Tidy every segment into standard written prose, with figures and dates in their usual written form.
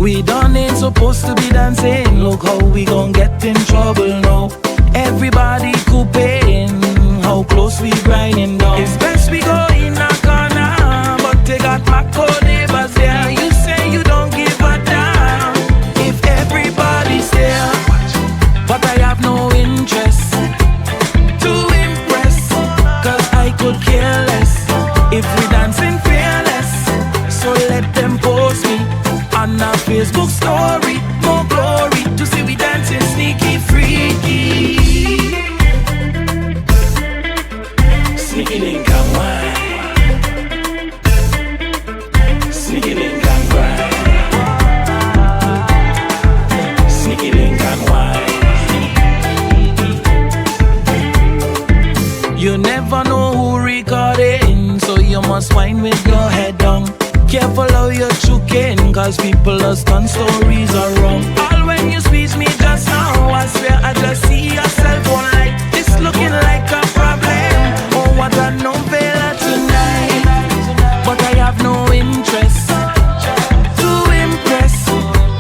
We done ain't supposed to be dancing. Look how we gon' get in trouble now. Everybody cooping, how close we grinding down. It's best we go in a corner, but they got my cold neighbors there. You say you don't give a damn if everybody's there, but I have no interest to impress, cause I could care less if we dancing fearless. So let them post me on a Facebook story. More glory to see we dancing sneaky freaky. Sneaky link and wine, sneaky link and grind, sneaky link and wine. You never know who recording, so you must whine with your head down. Careful how you're choking, cause people are done stories are wrong. All when you squeeze me just now, I swear I just see yourself on like this looking like a problem. Oh, what a novella tonight. But I have no interest to impress,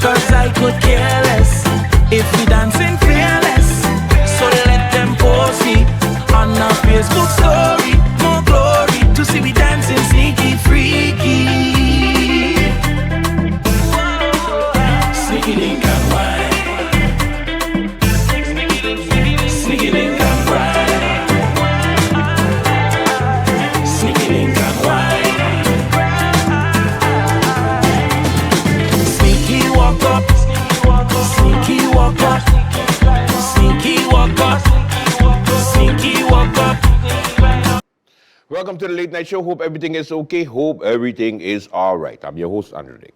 cause I could care less if we dancing fearless. So let them post me on a Facebook story. More glory to see we dancing sneaky freaky. Sneaky link and wine, sneaky link and wine, sneaky link and wine. Sneaky walk up, sneaky walk up, sneaky walk up, sneaky walk up. Welcome to the Late Night Show. Hope everything is okay. Hope everything is all right. I'm your host, Andrew Dick.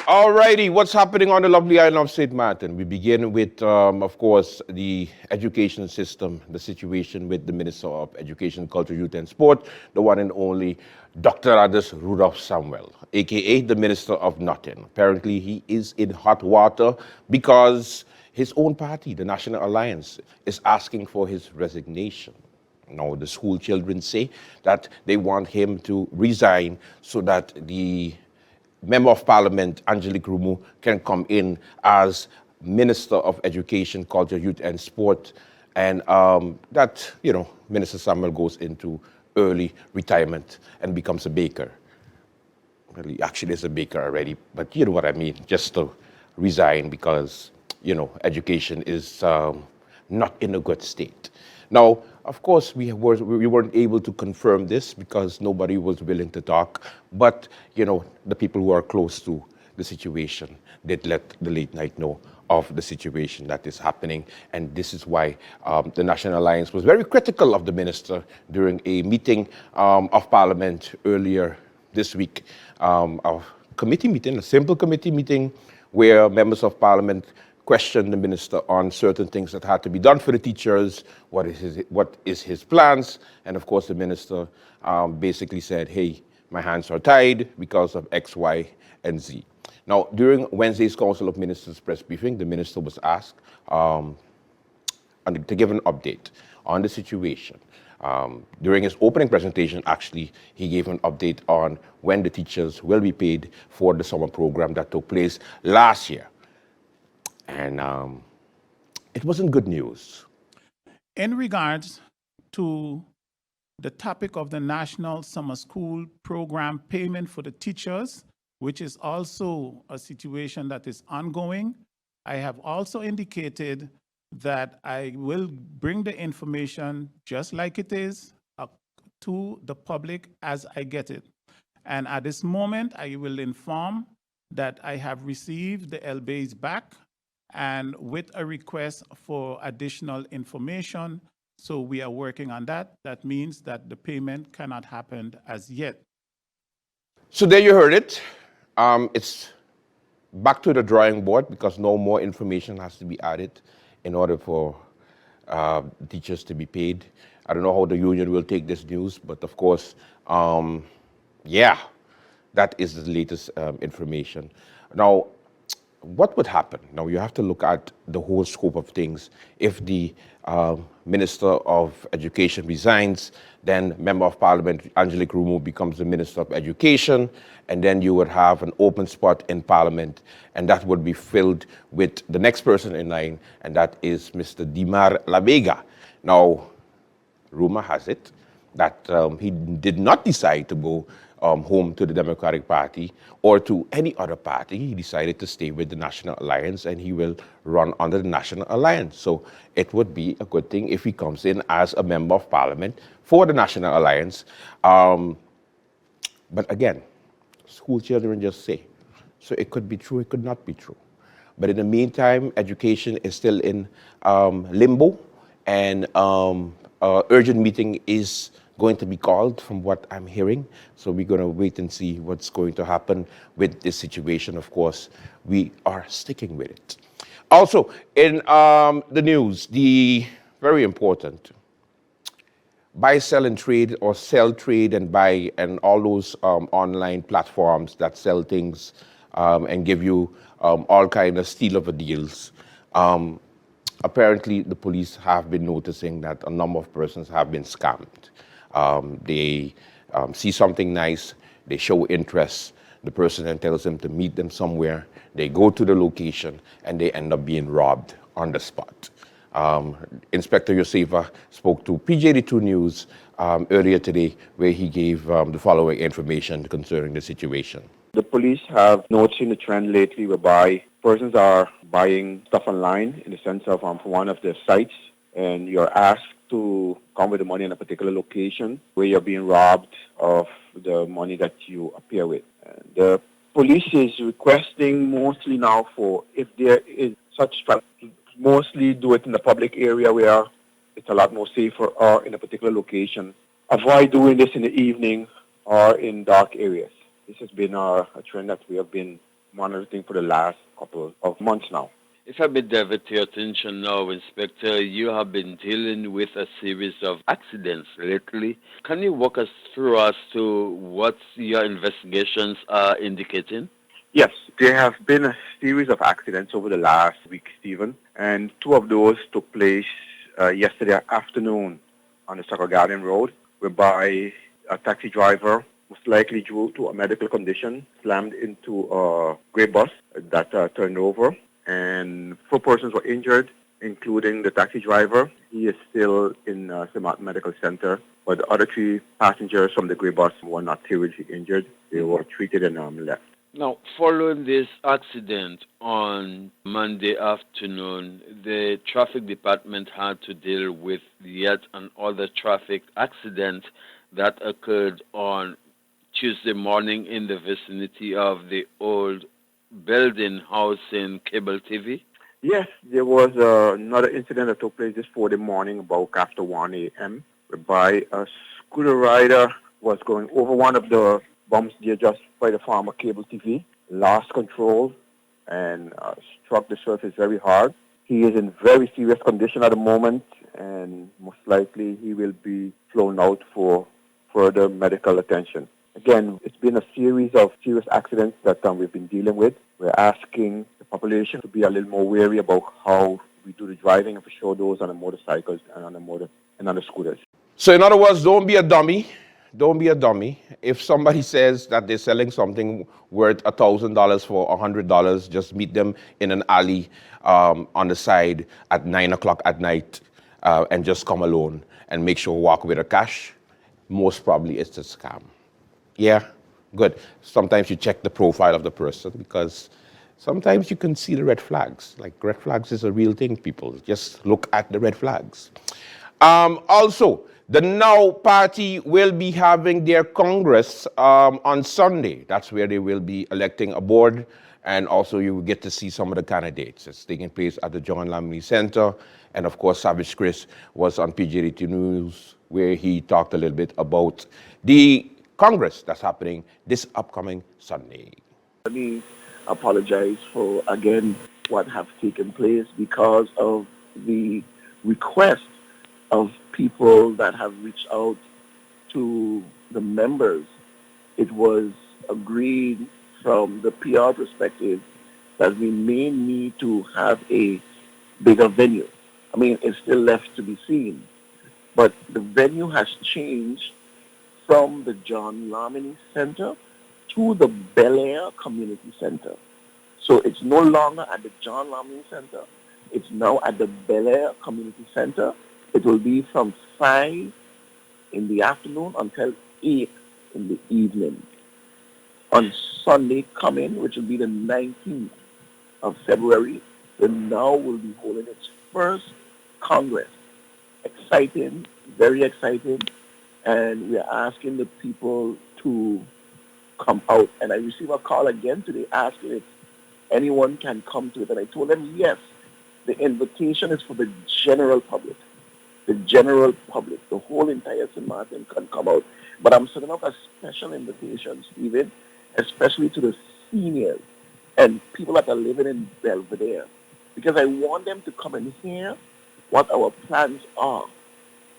Alrighty, what's happening on the lovely island of St. Martin? We begin with, of course, the education system, the situation with the Minister of Education, Culture, Youth and Sport, the one and only Dr. Adis Rudolph Samuel, aka the Minister of Nothing. Apparently, he is in hot water because his own party, the National Alliance, is asking for his resignation. Now, the school children say that they want him to resign so that the Member of Parliament, Angelique Rumu, can come in as Minister of Education, Culture, Youth and Sport, and that, Minister Samuel goes into early retirement and becomes a baker. Well, he actually is a baker already, but you know what I mean, just to resign because, education is not in a good state. Now, of course, we weren't able to confirm this because nobody was willing to talk, but, the people who are close to the situation did let the late night know of the situation that is happening, and this is why the National Alliance was very critical of the minister during a meeting of Parliament earlier this week, a committee meeting, a simple committee meeting where members of Parliament questioned the minister on certain things that had to be done for the teachers, what is his plans, and of course the minister basically said, hey, my hands are tied because of X, Y, and Z. Now, during Wednesday's Council of Ministers press briefing, the minister was asked to give an update on the situation. During his opening presentation, actually, he gave an update on when the teachers will be paid for the summer program that took place last year. And it wasn't good news. In regards to the topic of the National Summer School Program payment for the teachers, which is also a situation that is ongoing, I have also indicated that I will bring the information just like it is to the public as I get it. And at this moment, I will inform that I have received the LBAs back and with a request for additional information. So we are working on that. That means that the payment cannot happen as yet. So there you heard it. It's back to the drawing board because no more information has to be added in order for teachers to be paid. I don't know how the union will take this news, but of course, that is the latest information. Now, what would happen? Now, you have to look at the whole scope of things. If the Minister of Education resigns, then Member of Parliament Angelique Rumo becomes the Minister of Education, and then you would have an open spot in Parliament, and that would be filled with the next person in line, and that is Mr. Dimar Labega. Now, rumor has it that he did not decide to go home to the Democratic Party or to any other party. He decided to stay with the National Alliance, and he will run under the National Alliance. So it would be a good thing if he comes in as a member of parliament for the National Alliance. But again, school children just say. So it could be true, it could not be true. But in the meantime, education is still in limbo, and urgent meeting is going to be called from what I'm hearing. So we're going to wait and see what's going to happen with this situation. Of course, we are sticking with it. Also, in the news, the very important buy, sell, and trade, or sell, trade, and buy, and all those online platforms that sell things and give you all kind of steal of deals. Apparently, the police have been noticing that a number of persons have been scammed. They see something nice, they show interest, the person then tells them to meet them somewhere, they go to the location, and they end up being robbed on the spot. Inspector Josefa spoke to PJ2 News earlier today, where he gave the following information concerning the situation. The police have noticed a trend lately whereby persons are buying stuff online in the sense of from one of the sites, and you're asked to come with the money in a particular location where you're being robbed of the money that you appear with. The police is requesting mostly now for, if there is such strategy, mostly do it in the public area where it's a lot more safer, or in a particular location. Avoid doing this in the evening or in dark areas. This has been a trend that we have been monitoring for the last couple of months now. If I may divert your attention now, Inspector, you have been dealing with a series of accidents lately. Can you walk us through as to what your investigations are indicating? Yes, there have been a series of accidents over the last week, Stephen, and two of those took place yesterday afternoon on the Sucker Garden Road, whereby a taxi driver, most likely due to a medical condition, slammed into a grey bus that turned over, and 4 persons were injured, including the taxi driver. He is still in Samat Medical Center, but the other 3 passengers from the grey bus were not seriously injured. They were treated and left. Now, following this accident on Monday afternoon, the traffic department had to deal with yet another traffic accident that occurred on Tuesday morning in the vicinity of the old building housing cable TV. Yes, there was another incident that took place this Friday morning about after 1 a.m., whereby a scooter rider was going over one of the bumps there just by the farmer cable TV, lost control, and struck the surface very hard. He is in very serious condition at the moment, and most likely he will be flown out for further medical attention. Again, it's been a series of serious accidents that we've been dealing with. We're asking the population to be a little more wary about how we do the driving, and for sure those on the motorcycles and on the scooters. So in other words, don't be a dummy. Don't be a dummy. If somebody says that they're selling something worth $1,000 for $100, just meet them in an alley on the side at 9 o'clock at night and just come alone and make sure walk with a cash. Most probably it's a scam. Yeah, good. Sometimes you check the profile of the person, because sometimes you can see the red flags. Like, red flags is a real thing, people. Just look at the red flags. Also, the Now Party will be having their Congress on Sunday. That's where they will be electing a board, and also you will get to see some of the candidates. It's taking place at the John Lamley Center, and of course, Savage Chris was on PJ2 News, where he talked a little bit about the Congress that's happening this upcoming Sunday. Let me apologize for, again, what have taken place because of the request of people that have reached out to the members. It was agreed from the PR perspective that we may need to have a bigger venue. I mean, it's still left to be seen, but the venue has changed from the John Lamini Center to the Bel Air Community Center. So it's no longer at the John Lamini Center. It's now at the Bel Air Community Center. It will be from 5 in the afternoon until 8 in the evening. On Sunday coming, which will be the 19th of February, the NOW will be holding its first Congress. Exciting, very exciting, and we are asking the people to come out. And I received a call again today asking if anyone can come to it, and I told them yes, the invitation is for the general public. The general public, the whole entire St. Martin can come out. But I'm setting up a special invitation, Stephen, especially to the seniors and people that are living in Belvedere, because I want them to come and hear what our plans are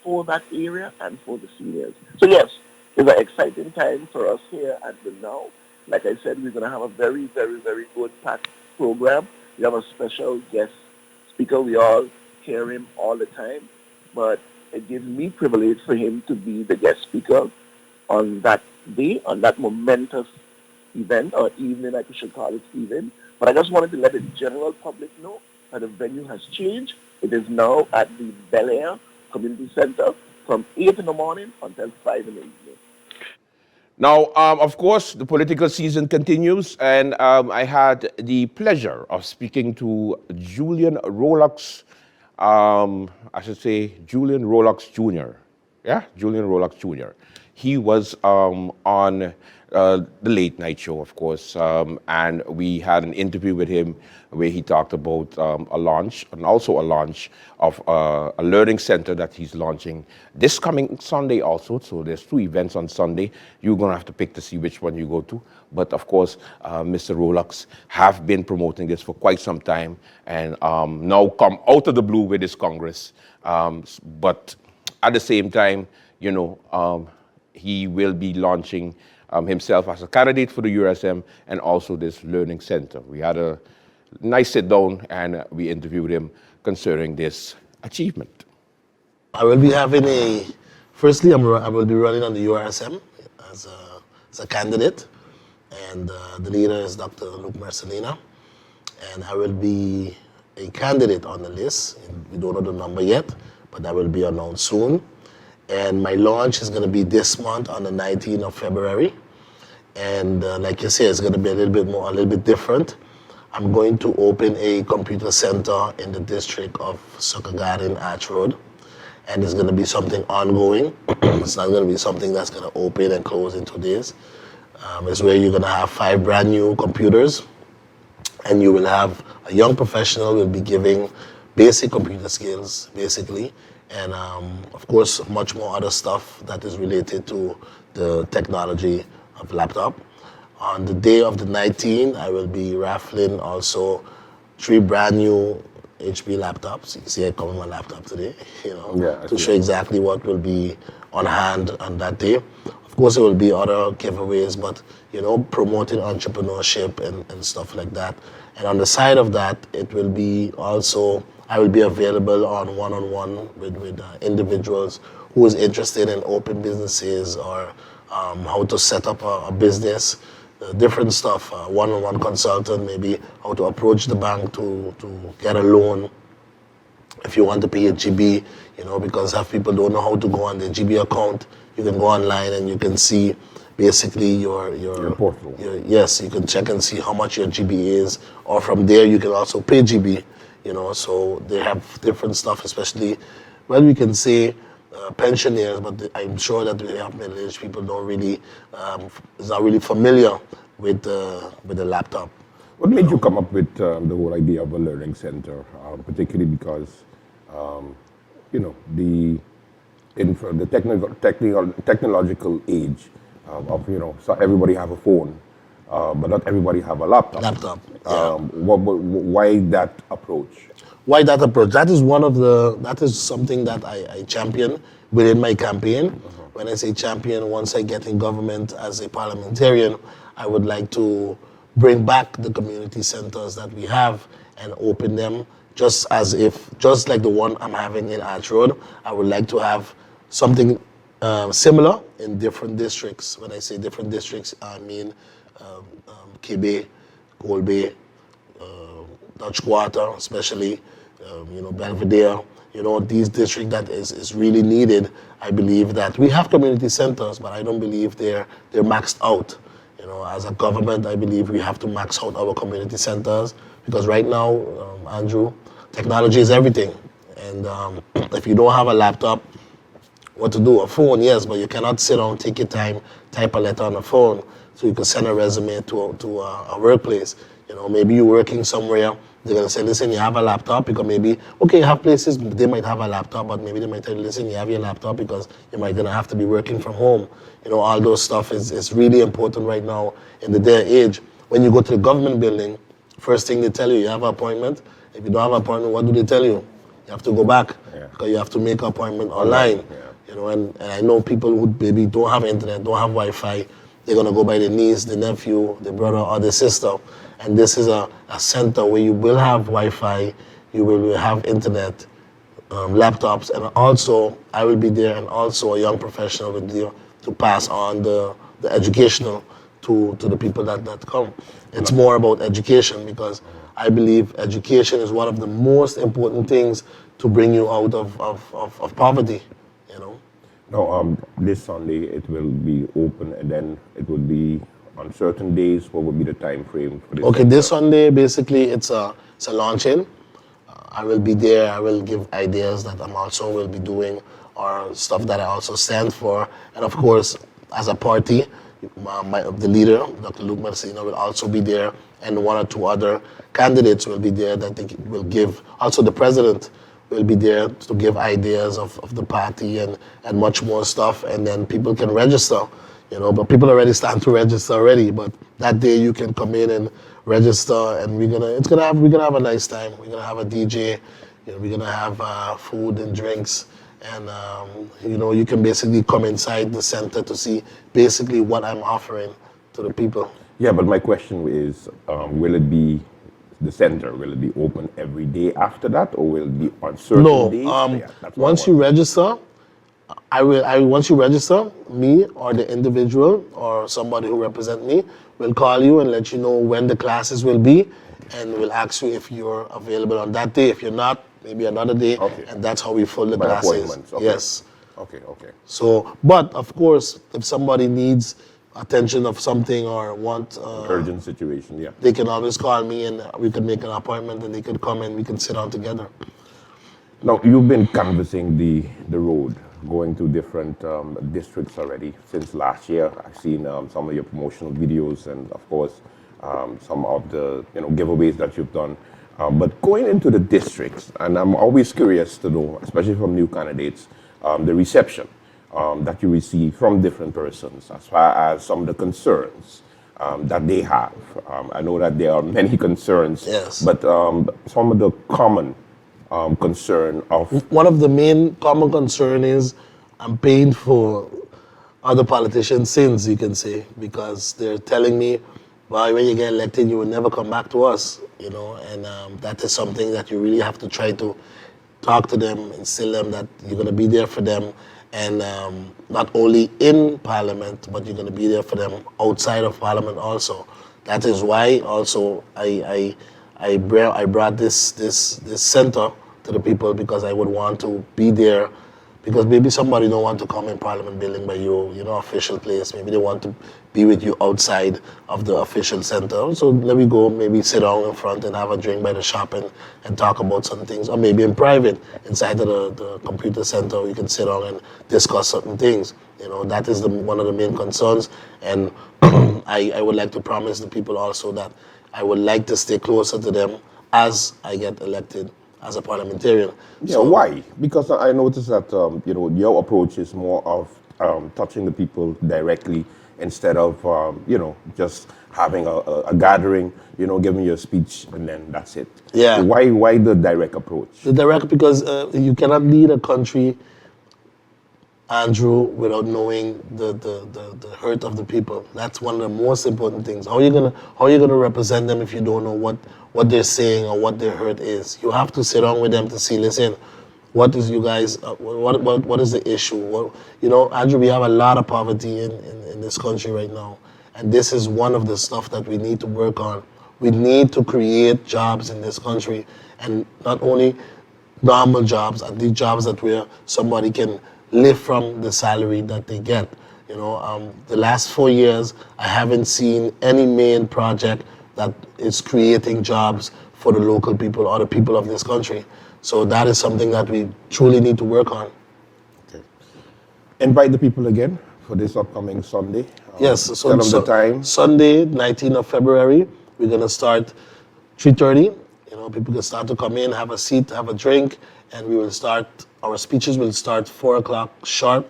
for that area and for the seniors. So yes, it's an exciting time for us here at the NOW. Like I said, we're going to have a very, very, very good packed program. We have a special guest speaker. We all hear him all the time, but it gives me privilege for him to be the guest speaker on that day, on that momentous event, or evening, I should call it even. But I just wanted to let the general public know that the venue has changed. It is now at the Bel Air Community Center from 8 in the morning until 5 in the evening. Now, of course, the political season continues, and I had the pleasure of speaking to Julian Rollocks, I should say Julian Rollocks Jr. Yeah, Julian Rollocks Jr. He was on the late night show, of course, and we had an interview with him where he talked about a launch, and also a launch of a learning center that he's launching this coming Sunday also. So there's 2 events on Sunday. You're going to have to pick to see which one you go to. But of course, Mr. Rollocks have been promoting this for quite some time, and now come out of the blue with this Congress. But at the same time, you know, he will be launching himself as a candidate for the USM and also this learning center. We had a nice sit down and we interviewed him concerning this achievement. I will be having firstly, I will be running on the URSM as a candidate, and the leader is Dr. Luke Mercelina, and I will be a candidate on the list. We don't know the number yet, but that will be announced soon. And my launch is going to be this month on the 19th of February. And like you say, it's going to be a little bit different. I'm going to open a computer center in the district of Sucker Garden, Arch Road. And it's going to be something ongoing. It's not going to be something that's going to open and close in 2 days. It's where you're going to have 5 brand new computers. And you will have a young professional will be giving basic computer skills, basically. And of course, much more other stuff that is related to the technology of laptop. On the day of the 19th, I will be raffling also 3 brand new HP laptops. You can see I come with my laptop today, you know, to show exactly what will be on hand on that day. Of course, there will be other giveaways, but you know, promoting entrepreneurship and stuff like that. And on the side of that, it will be also, I will be available on one-on-one with individuals who is interested in open businesses or how to set up a business, different stuff, one-on-one consultant, maybe how to approach the bank to get a loan. If you want to pay a GB, you know, because half people don't know how to go on their GB account, you can go online and you can see basically your portal. Yes, you can check and see how much your GB is, or from there you can also pay GB, you know, so they have different stuff, especially, well, we can say pensioners, but I'm sure that we have middle-aged people don't really, is not really familiar with the laptop. What made you come up with the whole idea of a learning center, particularly because, you know, the technological age of, you know, so everybody have a phone, but not everybody have a laptop. Why that approach? Why that approach? That is something that I champion within my campaign. When I say champion, once I get in government as a parliamentarian, I would like to bring back the community centers that we have and open them just like the one I'm having in Arch Road. I would like to have something similar in different districts. When I say different districts, I mean K-Bay, Gold Bay, Dutch Quarter, especially, Belvedere, these districts that is really needed. I believe that we have community centers, but I don't believe they're maxed out. As a government, I believe we have to max out our community centers because right now, Andrew, technology is everything. And if you don't have a laptop, what to do? A phone, yes, but you cannot sit down, take your time, type a letter on a phone so you can send a resume to a workplace. Maybe you're working somewhere, they're going to say, listen, you have a laptop, because maybe, okay, you have places, they might have a laptop, but maybe they might tell you, listen, you have your laptop because you might going to have to be working from home. All those stuff is really important right now in the day and age. When you go to the government building, first thing they tell you have an appointment. If you don't have an appointment, what do they tell you? You have to go back because you have to make an appointment online. And I know people who maybe don't have internet, don't have Wi-Fi, they're going to go by their niece, their nephew, their brother, or their sister. And this is a center where you will have Wi-Fi, you will have internet, laptops, and also I will be there, and also a young professional will be there to pass on the educational to the people that come. It's more about education because I believe education is one of the most important things to bring you out of poverty, No, this Sunday it will be open, and then it will be on certain days. What would be the time frame for this? Okay, this Sunday basically it's a launch-in. I will be there. I will give ideas that I'm also will be doing, or stuff that I also stand for, and of course, as a party, the leader, Dr. Luke Marcina, will also be there, and one or two other candidates will be there that they will give. Also, the president will be there to give ideas of the party and much more stuff, and then people can register, but people already start to register already, but that day you can come in and register, and we're gonna have a nice time. We're gonna have a DJ, we're gonna have food and drinks, and you can basically come inside the center to see basically what I'm offering to the people. Yeah, but my question is, will it be the center, will it be open every day after that, or will it be on certain days? Once you register, once you register, me or the individual or somebody who represents me will call you and let you know when the classes will be, and we'll ask you if you're available on that day. If you're not, maybe another day, and that's how we fill the classes. Okay. Yes. Okay. So, but of course, if somebody needs attention of something or want urgent situation, they can always call me, and we can make an appointment, and they can come and we can sit down together. Now, you've been canvassing the road, going to different districts already since last year. I've seen some of your promotional videos, and of course some of the giveaways that you've done. But going into the districts, and I'm always curious to know, especially from new candidates, the reception that you receive from different persons as far as some of the concerns that they have. I know that there are many concerns, but some of the common concern of... One of the main common concern is I'm paying for other politicians' sins, you can say, because they're telling me, well, when you get elected, you will never come back to us, and that is something that you really have to try to talk to them, instill them that you're going to be there for them, and not only in Parliament, but you're going to be there for them outside of Parliament also. That is why also I brought this center to the people, because I would want to be there, because maybe somebody don't want to come in Parliament building by you, official place. Maybe they want to be with you outside of the official center. So let me go, maybe sit down in front and have a drink by the shop and talk about some things. Or maybe in private, inside of the computer center, we can sit down and discuss certain things. That is one of the main concerns. And I would like to promise the people also that I would like to stay closer to them as I get elected as a parliamentarian. So why? Because I noticed that your approach is more of touching the people directly instead of just having a gathering, giving you a speech and then that's it. Yeah. So why the direct approach? The direct, because you cannot lead a country Andrew, without knowing the hurt of the people. That's one of the most important things. How are you gonna represent them if you don't know what they're saying or what their hurt is? You have to sit down with them to see, listen, what is you guys, what is the issue? Andrew, we have a lot of poverty in this country right now. And this is one of the stuff that we need to work on. We need to create jobs in this country, and not only normal jobs, and these jobs that where somebody can live from the salary that they get. The last 4 years, I haven't seen any main project that is creating jobs for the local people or the people of this country. So that is something that we truly need to work on. Okay. Invite the people again for this upcoming Sunday. Yes, so tell them the time. Sunday, 19th of February, we're gonna start 3:30. People can start to come in, have a seat, have a drink, and our speeches will start 4 o'clock sharp.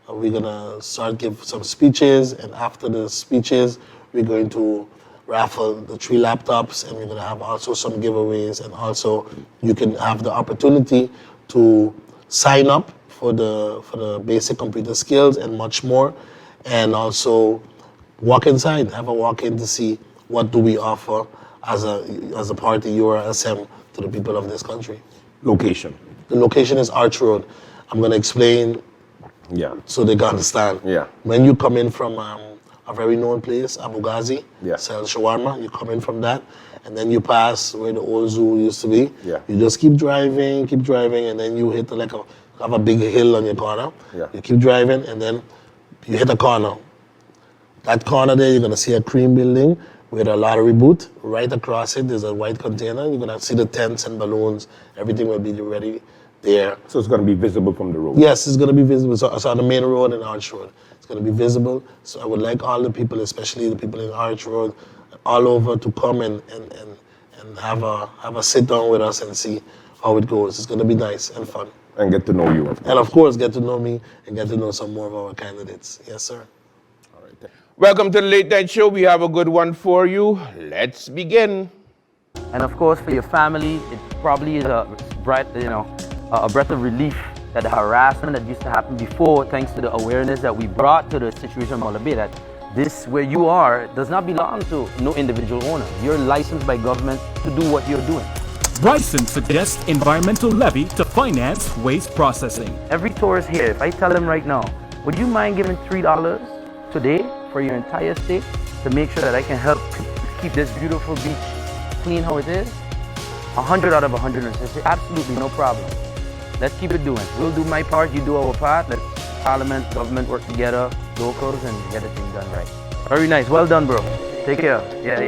We're gonna give some speeches, and after the speeches, we're going to raffle the 3 laptops, and we're gonna have also some giveaways, and also you can have the opportunity to sign up for the basic computer skills and much more, and also walk inside, have a walk in to see what do we offer as a party, URSM, to the people of this country. Location. The location is Arch Road. I'm going to explain so they can understand. Yeah. When you come in from a very known place, Abu Ghazi, Yeah. sells shawarma, you come in from that, and then you pass where the old zoo used to be. Yeah. You just keep driving, and then you hit have a big hill on your corner. Yeah. You keep driving, and then you hit a corner. That corner there, you're going to see a cream building with a lottery booth. Right across it, there's a white container. You're going to see the tents and balloons. Everything will be ready there. So it's going to be visible from the road? Yes, it's going to be visible. So it's on the main road and Arch Road. It's going to be visible. So I would like all the people, especially the people in Arch Road, all over, to come and have a sit down with us and see how it goes. It's going to be nice and fun. And get to know you, of course. And of course, get to know me and get to know some more of our candidates. Yes, sir. Welcome to the Late Night Show. We have a good one for you. Let's begin. And of course, for your family, it probably is a breath of relief that the harassment that used to happen before, thanks to the awareness that we brought to the situation of Malawi, that this, where you are, does not belong to no individual owner. You're licensed by government to do what you're doing. Bryson suggests environmental levy to finance waste processing. Every tourist here, if I tell them right now, would you mind giving $3 today for your entire stay to make sure that I can help keep this beautiful beach clean how it is? 100 out of 160, absolutely no problem. Let's keep it doing. We'll do my part, you do our part. Let Parliament, government work together, locals, and get the thing done right. Very nice, well done, bro. Take care. Yeah.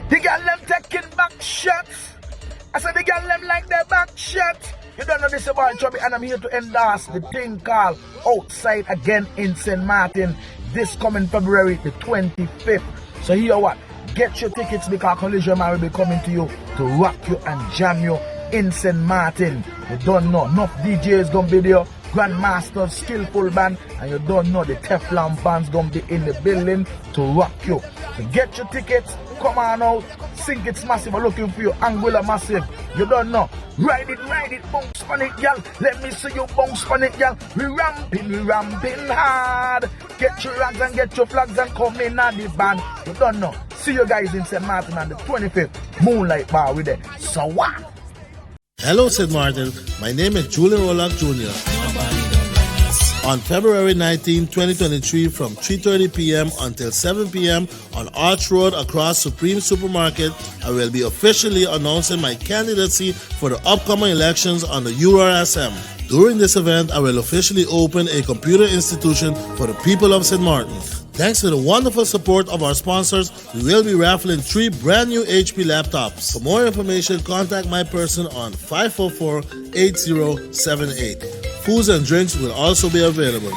The girl them taking back shots. I said the girl them like their back shots. You don't know this about Chubby, and I'm here to endorse the thing called Outside Again in St. Martin this coming February the 25th. So here what? Get your tickets because Collision Man will be coming to you to rock you and jam you in St. Martin. You don't know, enough DJs gonna be there, Grandmasters, skillful band, and you don't know the Teflon band's gonna be in the building to rock you. So get your tickets, come on out, Sink It's Massive, I'm looking for you, Anguilla Massive. You don't know, ride it, bounce on it, y'all. Let me see you bounce on it, y'all. We ramping hard. Get your rags and get your flags and come in on the band. You don't know. See you guys in St. Martin on the 25th, Moonlight Bar with it. So what? Hello, St. Martin. My name is Julian Rollocks Jr. On February 19, 2023, from 3:30 p.m. until 7 p.m. on Arch Road across Supreme Supermarket, I will be officially announcing my candidacy for the upcoming elections on the URSM. During this event, I will officially open a computer institution for the people of St. Martin. Thanks to the wonderful support of our sponsors, we will be raffling 3 brand new HP laptops. For more information, contact my person on 544-8078. Foods and drinks will also be available.